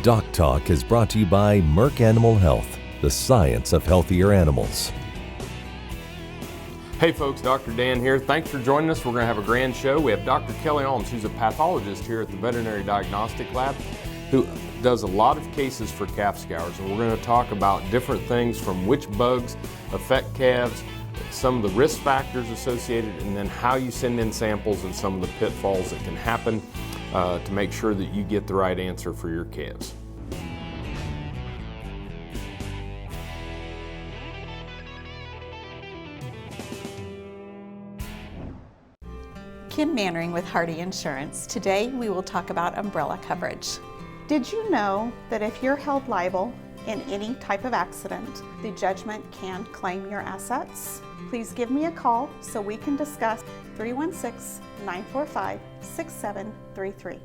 DocTalk is brought to you by Merck Animal Health, the science of healthier animals. Hey folks, Dr. Dan here. Thanks for joining us. We're going to have a grand show. We have Dr. Kelli Almes, who's a pathologist here at the veterinary diagnostic lab, who does a lot of cases for calf scours. And we're going to talk about different things from which bugs affect calves, some of the risk factors associated, and then how you send in samples and some of the pitfalls that can happen to make sure that you get the right answer for your calves. Kim Mannering with Hardy Insurance. Today we will talk about umbrella coverage. Did you know that if you're held liable in any type of accident, the judgment can claim your assets? Please give me a call so we can discuss. 316-945-6733.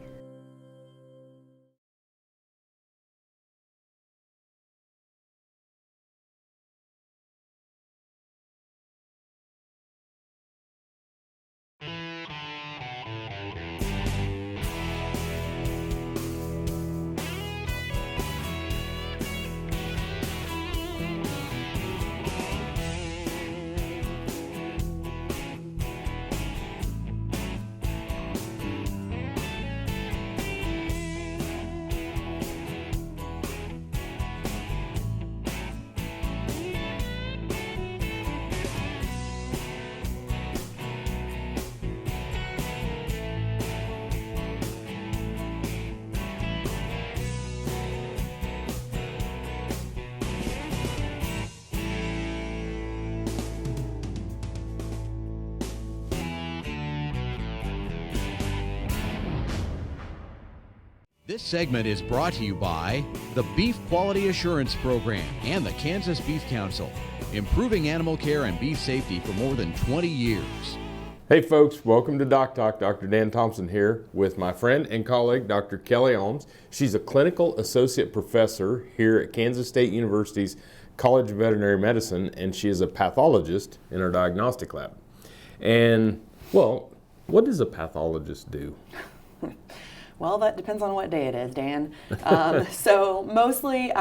This segment is brought to you by the Beef Quality Assurance Program and the Kansas Beef Council, improving animal care and beef safety for more than 20 years. Hey folks, welcome to DocTalk. Dr. Dan Thompson here with my friend and colleague, Dr. Kelli Almes. She's a clinical associate professor here at Kansas State University's College of Veterinary Medicine, and she is a pathologist in our diagnostic lab. And, well, what does a pathologist do? Well, that depends on what day it is, Dan. So mostly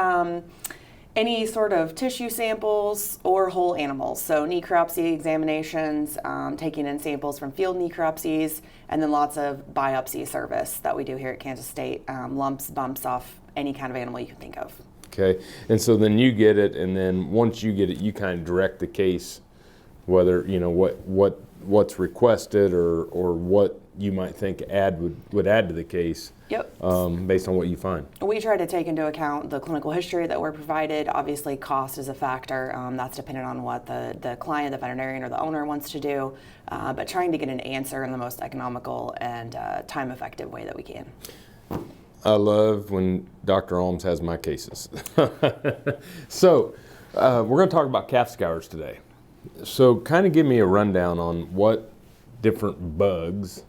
any sort of tissue samples or whole animals. So necropsy examinations, taking in samples from field necropsies, and then lots of biopsy service that we do here at Kansas State, lumps, bumps off any kind of animal you can think of. Okay, and so then you get it, and then once you get it, you kind of direct the case, whether, you know, what's requested or what you might think would add to the case. Yep. Based on what you find. We try to take into account the clinical history that we're provided. Obviously, cost is a factor. That's dependent on what the client, the veterinarian, or the owner wants to do, but trying to get an answer in the most economical and time-effective way that we can. I love when Dr. Almes has my cases. So, we're going to talk about calf scours today. So, kind of give me a rundown on what different bugs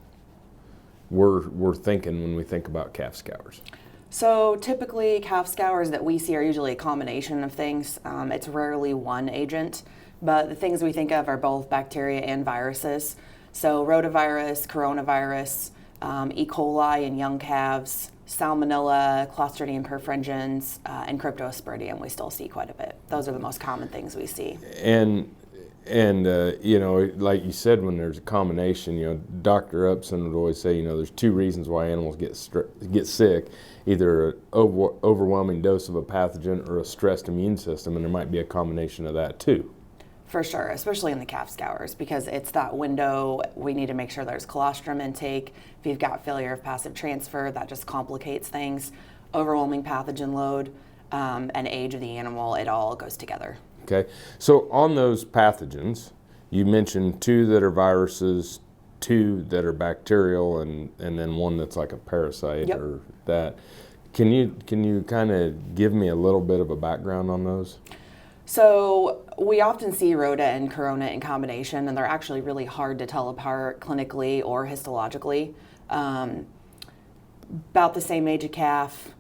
we're thinking when we think about calf scours. So typically calf scours that we see are usually a combination of things. It's rarely one agent, but the things we think of are both bacteria and viruses. So rotavirus, coronavirus, E. coli in young calves, Salmonella, Clostridium perfringens, and Cryptosporidium we still see quite a bit. Those are the most common things we see. And you know, like you said, when there's a combination, you know, Dr. Upson would always say, you know, there's two reasons why animals get sick, either an overwhelming dose of a pathogen or a stressed immune system, and there might be a combination of that too. For sure, especially in the calf scours, because it's that window. We need to make sure there's colostrum intake. If you've got failure of passive transfer, that just complicates things. Overwhelming pathogen load and age of the animal, it all goes together. Okay, so on those pathogens, you mentioned two that are viruses, two that are bacterial, and then one that's like a parasite. Yep. Or that. Can you kind of give me a little bit of a background on those? So we often see rota and corona in combination, and they're actually really hard to tell apart clinically or histologically. About the same age of calf.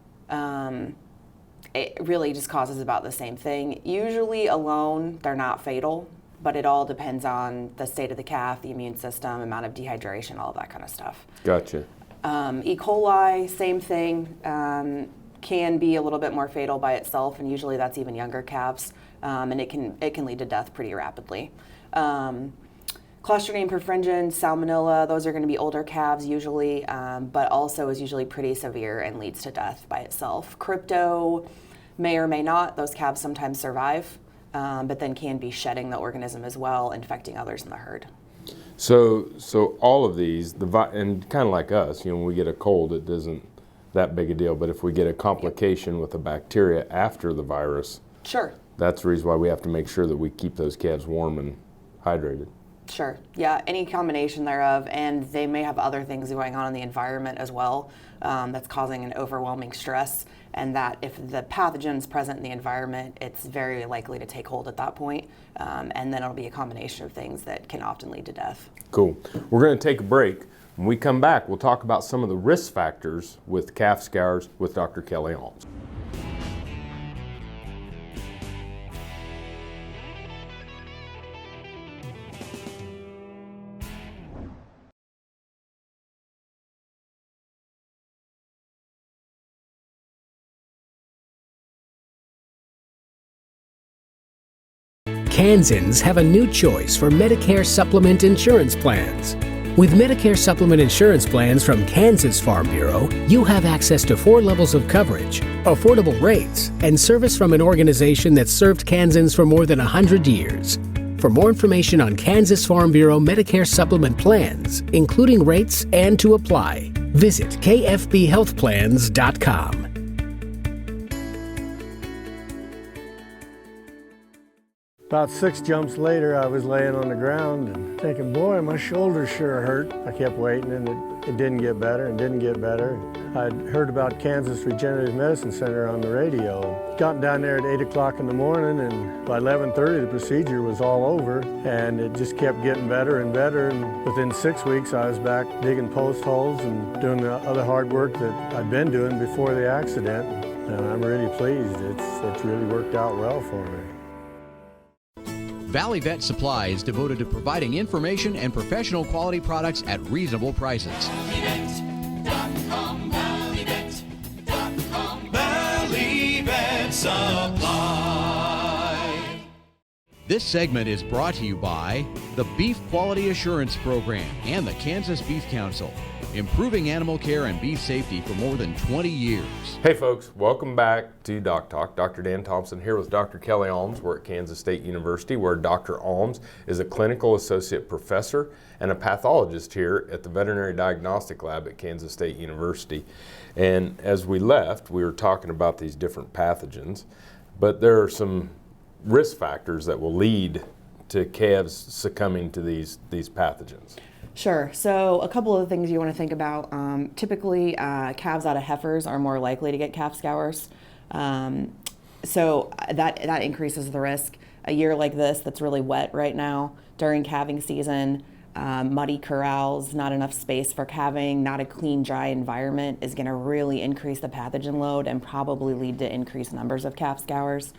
It really just causes about the same thing. Usually alone, they're not fatal, but it all depends on the state of the calf, the immune system, amount of dehydration, all of that kind of stuff. Gotcha. E. coli, same thing. can be a little bit more fatal by itself, and usually that's even younger calves, and it can lead to death pretty rapidly. Clostridium perfringens, Salmonella, those are going to be older calves usually, but also is usually pretty severe and leads to death by itself. Crypto may or may not. Those calves sometimes survive, but then can be shedding the organism as well, infecting others in the herd. So all of these, and kind of like us, when we get a cold, it isn't that big a deal. But if we get a complication with a bacteria after the virus, sure, that's the reason why we have to make sure that we keep those calves warm and hydrated. Sure, yeah, any combination thereof, and they may have other things going on in the environment as well that's causing an overwhelming stress, and that if the pathogen's present in the environment, it's very likely to take hold at that point, and then it'll be a combination of things that can often lead to death. Cool. We're going to take a break. When we come back, we'll talk about some of the risk factors with calf scours with Dr. Kelli Almes. Kansans have a new choice for Medicare supplement insurance plans. With Medicare supplement insurance plans from Kansas Farm Bureau, you have access to 4 levels of coverage, affordable rates, and service from an organization that's served Kansans for more than 100 years. For more information on Kansas Farm Bureau Medicare supplement plans, including rates and to apply, visit kfbhealthplans.com. About 6 jumps later, I was laying on the ground and thinking, boy, my shoulder sure hurt. I kept waiting, and it didn't get better and didn't get better. I'd heard about Kansas Regenerative Medicine Center on the radio. Got down there at 8 o'clock in the morning, and by 11:30, the procedure was all over, and it just kept getting better and better. And within 6 weeks, I was back digging post holes and doing the other hard work that I'd been doing before the accident. And I'm really pleased. It's really worked out well for me. Valley Vet Supply is devoted to providing information and professional quality products at reasonable prices. ValleyVet.com, ValleyVet.com, Valley Vet Supply. This segment is brought to you by the Beef Quality Assurance Program and the Kansas Beef Council, improving animal care and beef safety for more than 20 years. Hey folks, welcome back to DocTalk. Dr. Dan Thompson here with Dr. Kelli Almes. We're at Kansas State University, where Dr. Almes is a clinical associate professor and a pathologist here at the veterinary diagnostic lab at Kansas State University. And as we left, we were talking about these different pathogens, but there are some risk factors that will lead to calves succumbing to these pathogens. Sure. So a couple of things you want to think about. Typically, calves out of heifers are more likely to get calf scours. So that increases the risk. A year like this that's really wet right now during calving season, muddy corrals, not enough space for calving, not a clean, dry environment is going to really increase the pathogen load and probably lead to increased numbers of calf scours.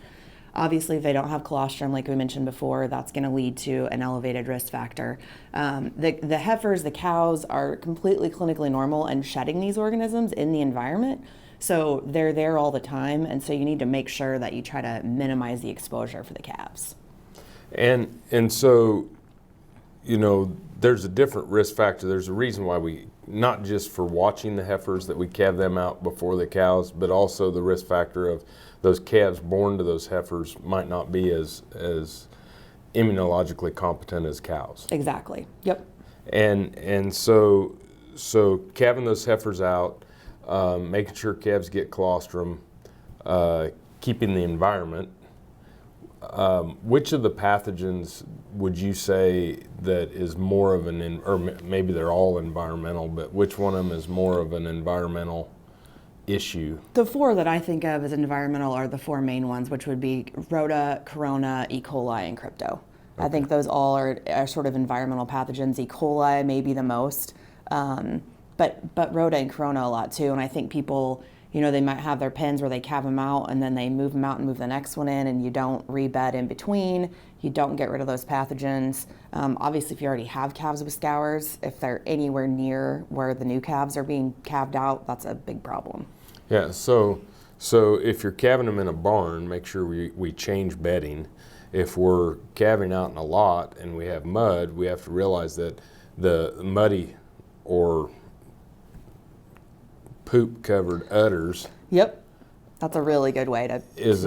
Obviously, if they don't have colostrum, like we mentioned before, that's going to lead to an elevated risk factor. The heifers, the cows, are completely clinically normal and shedding these organisms in the environment. So they're there all the time, and so you need to make sure that you try to minimize the exposure for the calves. And so, there's a different risk factor. There's a reason why we, not just for watching the heifers, that we calve them out before the cows, but also the risk factor of those calves born to those heifers might not be as immunologically competent as cows. Exactly. Yep. And so calving those heifers out, making sure calves get colostrum, keeping the environment. Which of the pathogens would you say that is more of or maybe they're all environmental, but which one of them is more of an environmental issue? The 4 that I think of as environmental are the 4 main ones, which would be Rota, Corona, E. coli, and Crypto. Okay. I think those all are sort of environmental pathogens. E. coli may be the most, but Rota and Corona a lot too. And I think people, they might have their pens where they calve them out and then they move them out and move the next one in, and you don't rebed in between. You don't get rid of those pathogens. Obviously, if you already have calves with scours, if they're anywhere near where the new calves are being calved out, that's a big problem. Yeah, so So if you're calving them in a barn, make sure we change bedding. If we're calving out in a lot and we have mud, we have to realize that the muddy or poop covered udders. Yep. That's a really good way to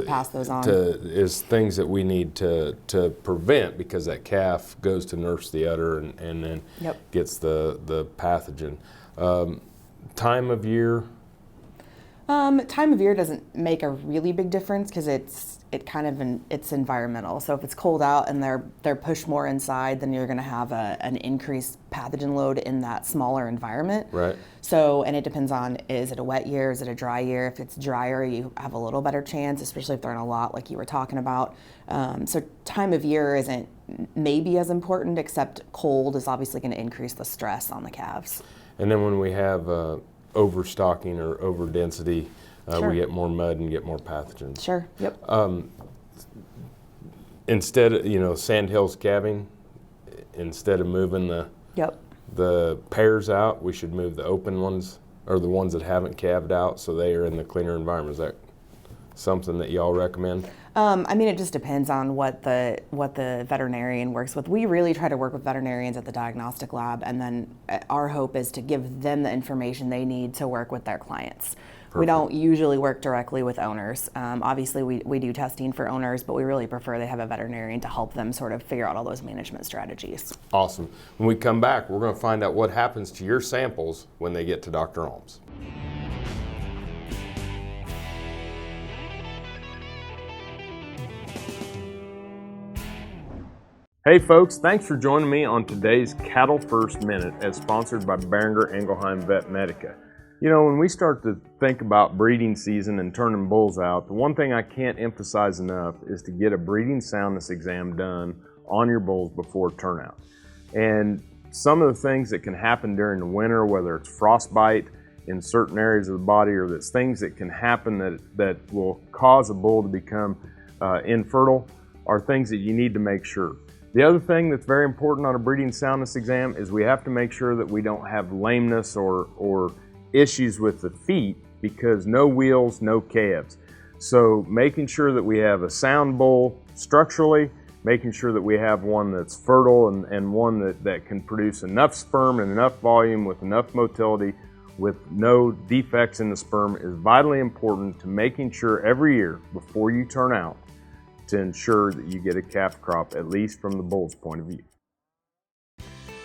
pass those on. Is things that we need to prevent, because that calf goes to nurse the udder and then gets the pathogen. Time of year? Time of year doesn't make a really big difference because it's environmental. So if it's cold out and they're pushed more inside, then you're going to have an increased pathogen load in that smaller environment. Right. So, and it depends on, is it a wet year, is it a dry year? If it's drier, you have a little better chance, especially if they're in a lot like you were talking about. So time of year isn't maybe as important, except cold is obviously going to increase the stress on the calves. And then when we have overstocking or overdensity, we get more mud and get more pathogens. Sure, yep. Instead of, sandhills calving, instead of moving the pairs out, we should move the open ones, or the ones that haven't calved out, so they are in the cleaner environment. Is that something that y'all recommend? It just depends on what the veterinarian works with. We really try to work with veterinarians at the diagnostic lab, and then our hope is to give them the information they need to work with their clients. Perfect. We don't usually work directly with owners. Obviously, we do testing for owners, but we really prefer they have a veterinarian to help them sort of figure out all those management strategies. Awesome. When we come back, we're going to find out what happens to your samples when they get to Dr. Almes. Hey folks, thanks for joining me on today's Cattle First Minute, as sponsored by Beringer Ingelheim Vet Medica. When we start to think about breeding season and turning bulls out, the one thing I can't emphasize enough is to get a breeding soundness exam done on your bulls before turnout. And some of the things that can happen during the winter, whether it's frostbite in certain areas of the body, or that's things that can happen that will cause a bull to become infertile, are things that you need to make sure. The other thing that's very important on a breeding soundness exam is we have to make sure that we don't have lameness or issues with the feet, because no wheels, no calves. So making sure that we have a sound bull structurally, making sure that we have one that's fertile and one that can produce enough sperm and enough volume with enough motility with no defects in the sperm is vitally important to making sure every year before you turn out, to ensure that you get a calf crop, at least from the bull's point of view.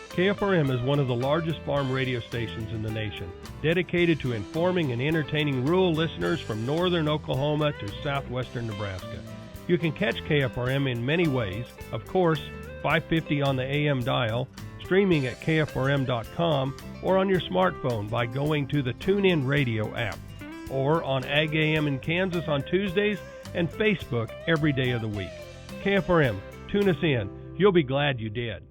KFRM is one of the largest farm radio stations in the nation, dedicated to informing and entertaining rural listeners from northern Oklahoma to southwestern Nebraska. You can catch KFRM in many ways, of course, 550 on the AM dial, streaming at kfrm.com, or on your smartphone by going to the TuneIn Radio app, or on Ag AM in Kansas on Tuesdays, and Facebook every day of the week. KFRM, tune us in. You'll be glad you did.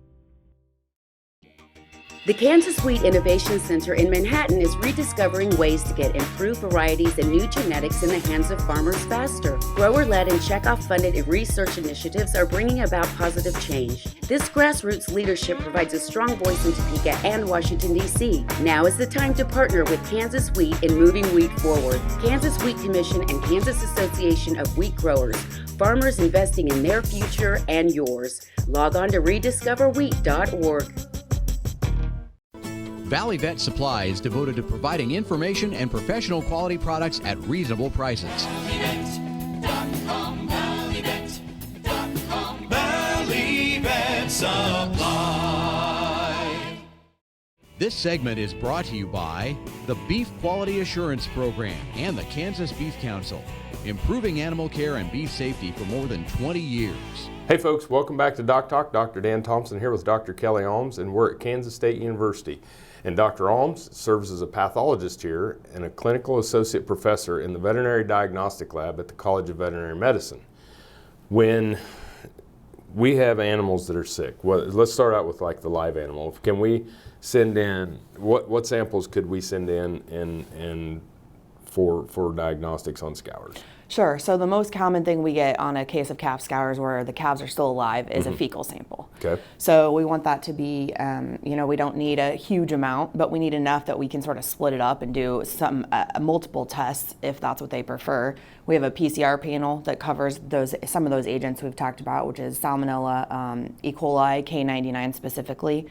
The Kansas Wheat Innovation Center in Manhattan is rediscovering ways to get improved varieties and new genetics in the hands of farmers faster. Grower-led and checkoff-funded research initiatives are bringing about positive change. This grassroots leadership provides a strong voice in Topeka and Washington, D.C. Now is the time to partner with Kansas Wheat in moving wheat forward. Kansas Wheat Commission and Kansas Association of Wheat Growers. Farmers investing in their future and yours. Log on to rediscoverwheat.org. Valley Vet Supply is devoted to providing information and professional quality products at reasonable prices. ValleyVet.com, ValleyVet.com, Valley Vet Supply. This segment is brought to you by the Beef Quality Assurance Program and the Kansas Beef Council, improving animal care and beef safety for more than 20 years. Hey folks, welcome back to DocTalk. Dr. Dan Thompson here with Dr. Kelli Almes, and we're at Kansas State University. And Dr. Almes serves as a pathologist here and a clinical associate professor in the veterinary diagnostic lab at the College of Veterinary Medicine. When we have animals that are sick, let's start out with like the live animal. Can we send in, what samples could we send in and for diagnostics on scours? Sure. So the most common thing we get on a case of calf scours where the calves are still alive is a fecal sample. Okay. So we want that to be, we don't need a huge amount, but we need enough that we can sort of split it up and do some multiple tests if that's what they prefer. We have a PCR panel that covers some of those agents we've talked about, which is Salmonella, E. coli, K99 specifically,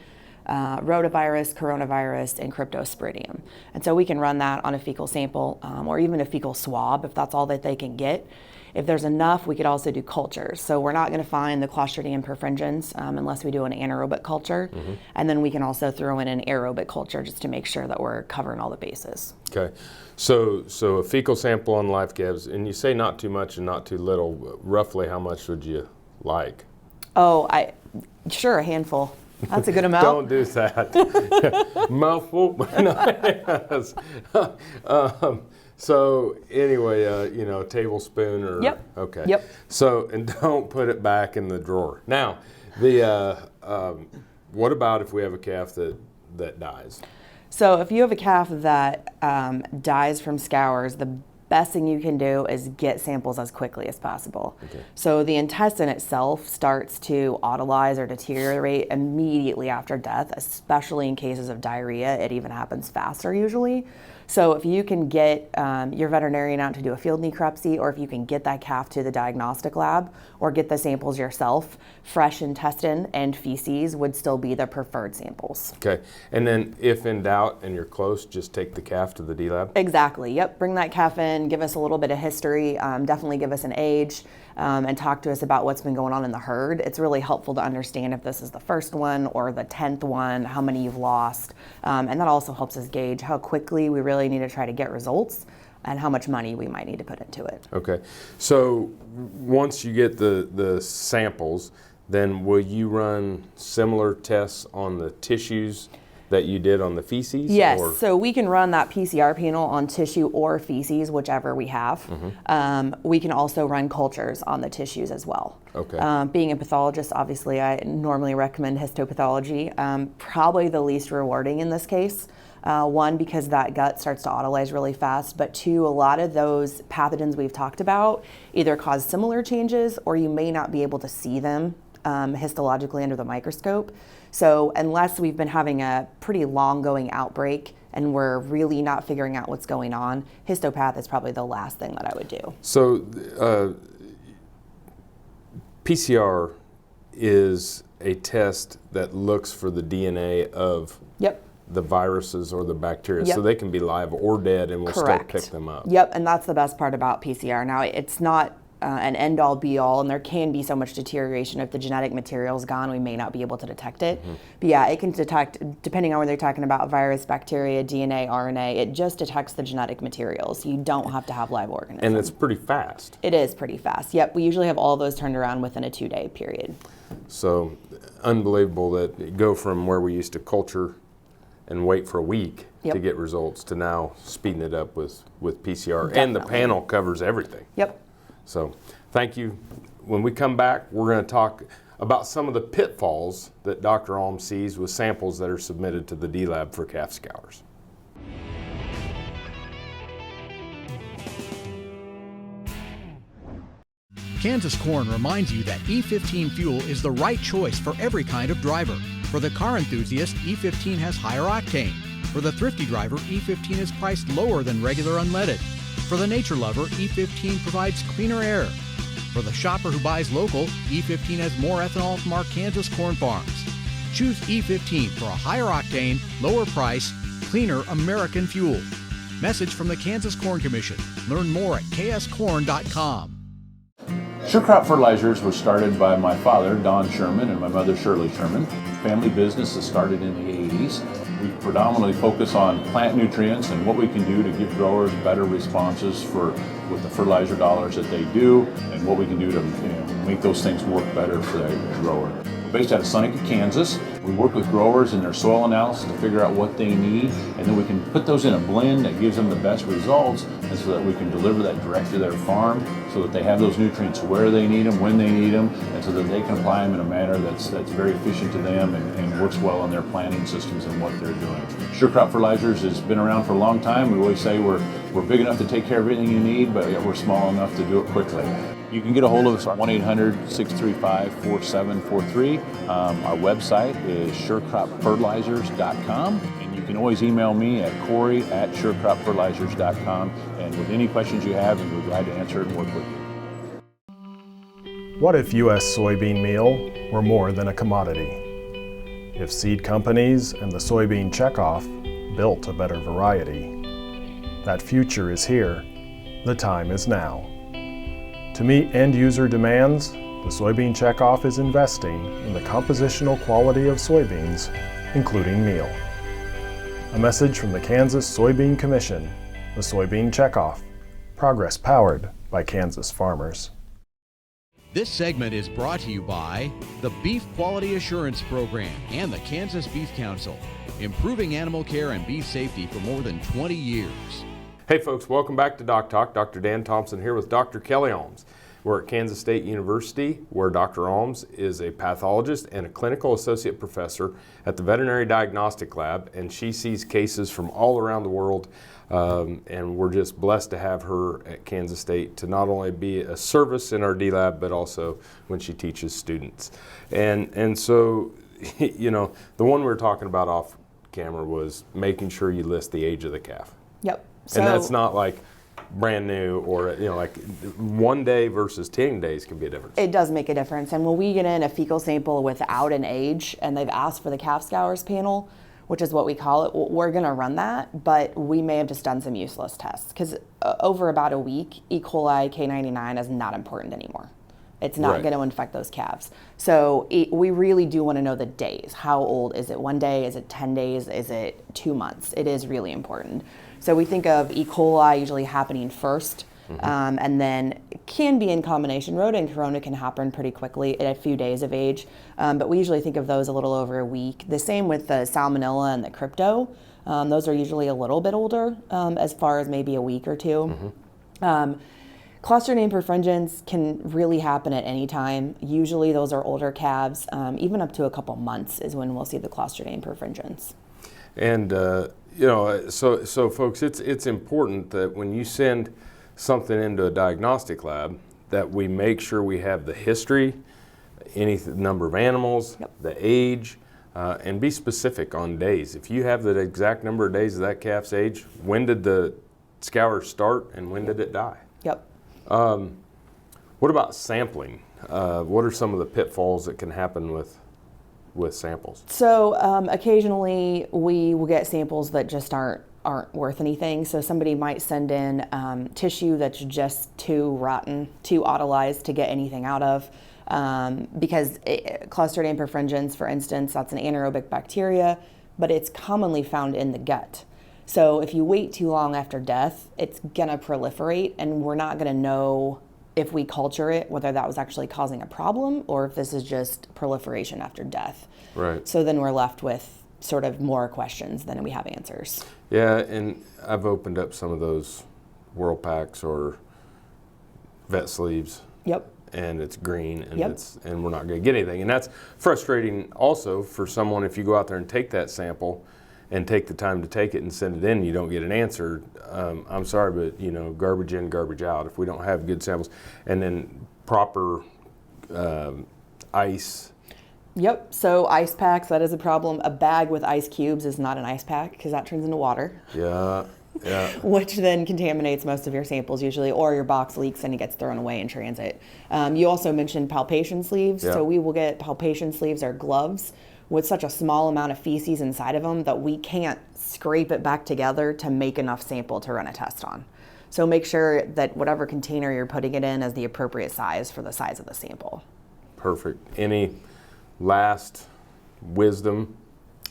rotavirus, coronavirus, and cryptosporidium. And so we can run that on a fecal sample or even a fecal swab if that's all that they can get. If there's enough, we could also do cultures. So we're not going to find the Clostridium perfringens unless we do an anaerobic culture. And then we can also throw in an aerobic culture just to make sure that we're covering all the bases. Okay. So a fecal sample on live calves, and you say not too much and not too little. Roughly how much would you like? Oh, sure, a handful. That's a good amount. Don't do that. Mouthful. So anyway, a tablespoon or. Yep. Okay. Yep. So, and don't put it back in the drawer. Now, what about if we have a calf that dies? So if you have a calf that dies from scours, the best thing you can do is get samples as quickly as possible. Okay. So the intestine itself starts to autolyze or deteriorate immediately after death, especially in cases of diarrhea. It even happens faster usually. So if you can get your veterinarian out to do a field necropsy, or if you can get that calf to the diagnostic lab or get the samples yourself, fresh intestine and feces would still be the preferred samples. Okay. And then if in doubt and you're close, just take the calf to the D lab? Exactly. Yep. Bring that calf in, give us a little bit of history, definitely give us an age, and talk to us about what's been going on in the herd. It's really helpful to understand if this is the first one or the 10th one, how many you've lost. And that also helps us gauge how quickly we really need to try to get results and how much money we might need to put into it. Okay. So once you get the samples, then will you run similar tests on the tissues that you did on the feces? Yes, or? So we can run that PCR panel on tissue or feces, whichever we have. We can also run cultures on the tissues as well. Okay. Being a pathologist, obviously, I normally recommend histopathology. Probably the least rewarding in this case. One, because that gut starts to autolyze really fast, but two, a lot of those pathogens we've talked about either cause similar changes or you may not be able to see them histologically under the microscope. So unless we've been having a pretty long going outbreak and we're really not figuring out what's going on, histopath is probably the last thing that I would do. So PCR is a test that looks for the DNA of the viruses or the bacteria, so they can be live or dead and we'll still pick them up. Yep, and that's the best part about PCR. Now, it's not an end-all be-all, and there can be so much deterioration. If the genetic material is gone, we may not be able to detect it. But yeah, it can detect, depending on whether they're talking about virus, bacteria, DNA, RNA, it just detects the genetic materials. You don't have to have live organisms. And it's pretty fast. It is pretty fast. Yep, we usually have all those turned around within a 2-day period. So unbelievable that you go from where we used to culture and wait for a week to get results to now speeding it up with PCR. Definitely. And the panel covers everything. Yep. So thank you. When we come back, we're going to talk about some of the pitfalls that Dr. Almes sees with samples that are submitted to the D lab for calf scours. Kansas Corn reminds you that E15 fuel is the right choice for every kind of driver. For the car enthusiast, E15 has higher octane. For the thrifty driver, E15 is priced lower than regular unleaded. For the nature lover, E15 provides cleaner air. For the shopper who buys local, E15 has more ethanol from our Kansas corn farms. Choose E15 for a higher octane, lower price, cleaner American fuel. Message from the Kansas Corn Commission. Learn more at kscorn.com. Sure Crop Fertilizers was started by my father, Don Sherman, and my mother, Shirley Sherman. Family business that started in the 80s. We predominantly focus on plant nutrients and what we can do to give growers better responses with the fertilizer dollars that they do, and what we can do to make those things work better for the grower. We're based out of Seneca, Kansas. We work with growers in their soil analysis to figure out what they need, and then we can put those in a blend that gives them the best results, and so that we can deliver that direct to their farm so that they have those nutrients where they need them, when they need them, and so that they can apply them in a manner that's very efficient to them and works well in their planting systems and what they're doing. Sure Crop Fertilizers has been around for a long time. We always say we're We're big enough to take care of everything you need, but yet we're small enough to do it quickly. You can get a hold of us at 1-800-635-4743. Our website is surecropfertilizers.com. And you can always email me at corey@surecropfertilizers.com. And with any questions you have, we're glad to answer it and work with you. What if U.S. soybean meal were more than a commodity? If seed companies and the soybean checkoff built a better variety? That future is here. The time is now. To meet end-user demands, the soybean checkoff is investing in the compositional quality of soybeans, including meal. A message from the Kansas Soybean Commission, the Soybean Checkoff, progress powered by Kansas farmers. This segment is brought to you by the Beef Quality Assurance Program and the Kansas Beef Council, improving animal care and beef safety for more than 20 years. Hey folks, welcome back to DocTalk. Dr. Dan Thompson here with Dr. Kelli Almes. We're at Kansas State University, where Dr. Almes is a pathologist and a clinical associate professor at the veterinary diagnostic lab, and she sees cases from all around the world, and we're just blessed to have her at Kansas State to not only be a service in our D lab, but also when she teaches students. And so, you know, the one we were talking about off camera was making sure you list the age of the calf. Yep. And that's not like brand new, or, you know, like 1 day versus 10 days can be a difference. It does make a difference. And when we get in a fecal sample without an age and they've asked for the calf scours panel, which is what we call it, we're going to run that, but we may have just done some useless tests, because over about a week, E. coli K99 is not important anymore. It's not going to infect those calves. So we really do want to know the days. How old is it? 1 day? Is it 10 days? Is it 2 months? It is really important. So we think of E. coli usually happening first, and then can be in combination. Rota and corona can happen pretty quickly at a few days of age, but we usually think of those a little over a week. The same with the salmonella and the crypto. Those are usually a little bit older, as far as maybe a week or two. Clostridium perfringens can really happen at any time. Usually those are older calves. Even up to a couple months is when we'll see the Clostridium perfringens. And you know, so folks, it's important that when you send something into a diagnostic lab, that we make sure we have the history, any number of animals, the age, and be specific on days. If you have the exact number of days of that calf's age, when did the scour start and when did it die? Yep. What about sampling? What are some of the pitfalls that can happen with samples? So occasionally we will get samples that just aren't worth anything. So somebody might send in tissue that's just too rotten, too autolyzed to get anything out of. Because Clostridium perfringens, for instance, that's an anaerobic bacteria, but it's commonly found in the gut. So if you wait too long after death, it's gonna proliferate, and we're not gonna know if we culture it, whether that was actually causing a problem or if this is just proliferation after death. Right. So then we're left with sort of more questions than we have answers. Yeah, and I've opened up some of those World Packs or vet sleeves. Yep. And it's green, and and we're not going to get anything. And that's frustrating also for someone if you go out there and take that sample and take the time to take it and send it in, you don't get an answer. I'm sorry, but you know, garbage in, garbage out. If we don't have good samples, and then proper ice. Yep. So ice packs, that is a problem. A bag with ice cubes is not an ice pack because that turns into water. Yeah. Yeah. Which then contaminates most of your samples usually, or your box leaks and it gets thrown away in transit. You also mentioned palpation sleeves. Yeah. So we will get palpation sleeves or gloves with such a small amount of feces inside of them that we can't scrape it back together to make enough sample to run a test on. So make sure that whatever container you're putting it in is the appropriate size for the size of the sample. Perfect. Any last wisdom?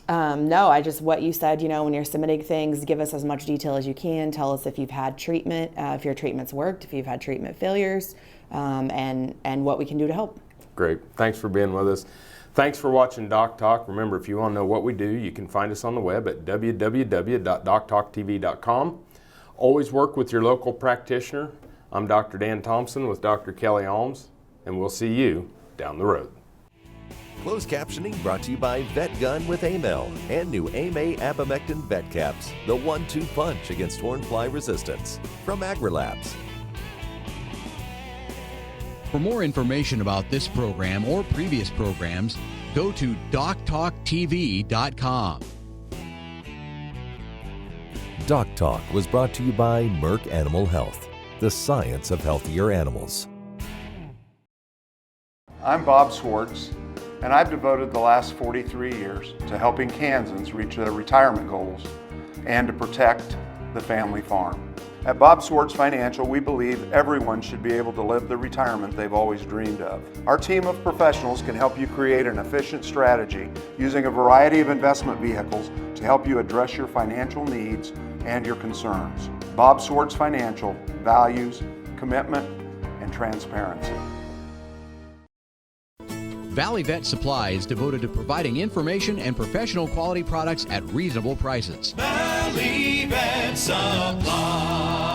No, what you said, you know, when you're submitting things, give us as much detail as you can. Tell us if you've had treatment, if your treatment's worked, if you've had treatment failures, and what we can do to help. Great. Thanks for being with us. Thanks for watching DocTalk. Remember, if you want to know what we do, you can find us on the web at www.doctalktv.com. Always work with your local practitioner. I'm Dr. Dan Thompson with Dr. Kelli Almes, and we'll see you down the road. Closed captioning brought to you by Vet Gun with Amel and new AMA Abamectin Vet Caps, the 1-2 punch against hornfly resistance from AgriLabs. For more information about this program or previous programs, go to DocTalkTV.com. DocTalk was brought to you by Merck Animal Health, the science of healthier animals. I'm Bob Swartz, and I've devoted the last 43 years to helping Kansans reach their retirement goals and to protect the family farm. At Bob Swartz Financial, we believe everyone should be able to live the retirement they've always dreamed of. Our team of professionals can help you create an efficient strategy using a variety of investment vehicles to help you address your financial needs and your concerns. Bob Swartz Financial values commitment and transparency. Valley Vet Supply is devoted to providing information and professional quality products at reasonable prices. Valley Vet Supply.